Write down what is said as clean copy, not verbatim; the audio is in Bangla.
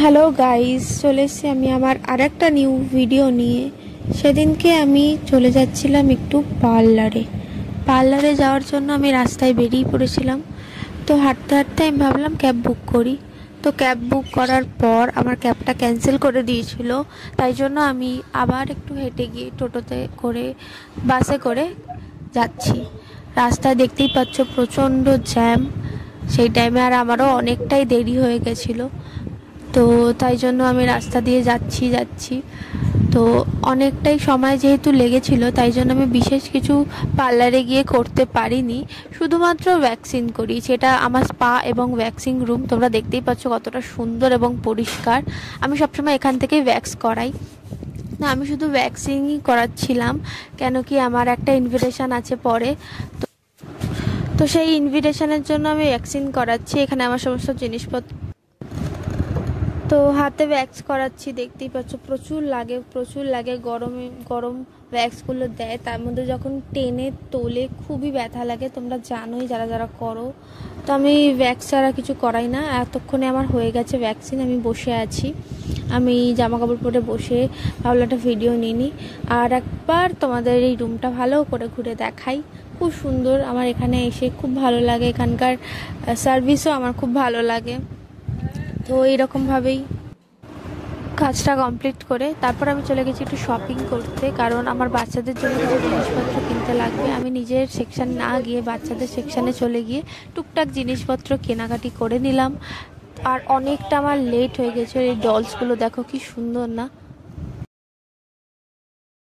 হ্যালো গাইস, চলে এসেছি আমি আমার আরেকটা নিউ ভিডিও নিয়ে। সেদিনকে আমি চলে যাচ্ছিলাম একটু পার্লারে যাওয়ার জন্য আমি রাস্তায় বেরিয়ে পড়েছিলাম। তো হাঁটতে হাঁটতে আমি ভাবলাম ক্যাব বুক করি। তো ক্যাব বুক করার পর আমার ক্যাবটা ক্যান্সেল করে দিয়েছিল, তাই জন্য আমি আবার একটু হেঁটে গিয়ে টোটোতে করে বাসে করে যাচ্ছি। রাস্তায় দেখতেই পাচ্ছ প্রচণ্ড জ্যাম। সেই টাইমে আর আমারও অনেকটাই দেরি হয়ে গেছিলো। তো তাই জন্য আমি রাস্তা দিয়ে যাচ্ছি। তো অনেকটাই সময় যেহেতু লেগেছিল, তাই জন্য আমি বিশেষ কিছু পার্লারে গিয়ে করতে পারিনি। শুধুমাত্র ভ্যাকসিন করি, সেটা আমার স্পা এবং ভ্যাকসিন রুম। তোমরা দেখতেই পাচ্ছ কতটা সুন্দর এবং পরিষ্কার। আমি সবসময় এখান থেকেই ভ্যাক্স করাই। না, আমি শুধু ভ্যাকসিনই করাচ্ছিলাম, কেন কি আমার একটা ইনভিটেশন আছে পরে। তো সেই ইনভিটেশনের জন্য আমি ভ্যাকসিন করাচ্ছি। এখানে আমার সমস্ত জিনিসপত্র, তো হাতে ভ্যাক্স করাচ্ছি। দেখতেই পাচ্ছ প্রচুর লাগে। গরম ভ্যাক্সগুলো দেয়, তার মধ্যে যখন টেনে তোলে খুবই ব্যথা লাগে। তোমরা জানোই যারা যারা করো। তো আমি ভ্যাক্স ছাড়া কিছু করাই না। এতক্ষণে আমার হয়ে গেছে ভ্যাকসিন। আমি বসে আছি, আমি জামা কাপড় পরে বসে ভাবলাম একটা ভিডিও নিই। আর একবার তোমাদের এই রুমটা ভালো করে ঘুরে দেখাই। খুব সুন্দর, আমার এখানে এসে খুব ভালো লাগে। এখানকার সার্ভিসও আমার খুব ভালো লাগে। তো এইরকমভাবেই কাজটা কমপ্লিট করে তারপর আমি চলে গেছি একটু শপিং করতে, কারণ আমার বাচ্চাদের জন্য কিছু জিনিসপত্র কিনতে লাগবে। আমি নিজের সেকশান না গিয়ে বাচ্চাদের সেকশানে চলে গিয়ে টুকটাক জিনিসপত্র কেনাকাটি করে নিলাম। আর অনেকটা আমার লেট হয়ে গেছে। এই ডলসগুলো দেখো কি সুন্দর না।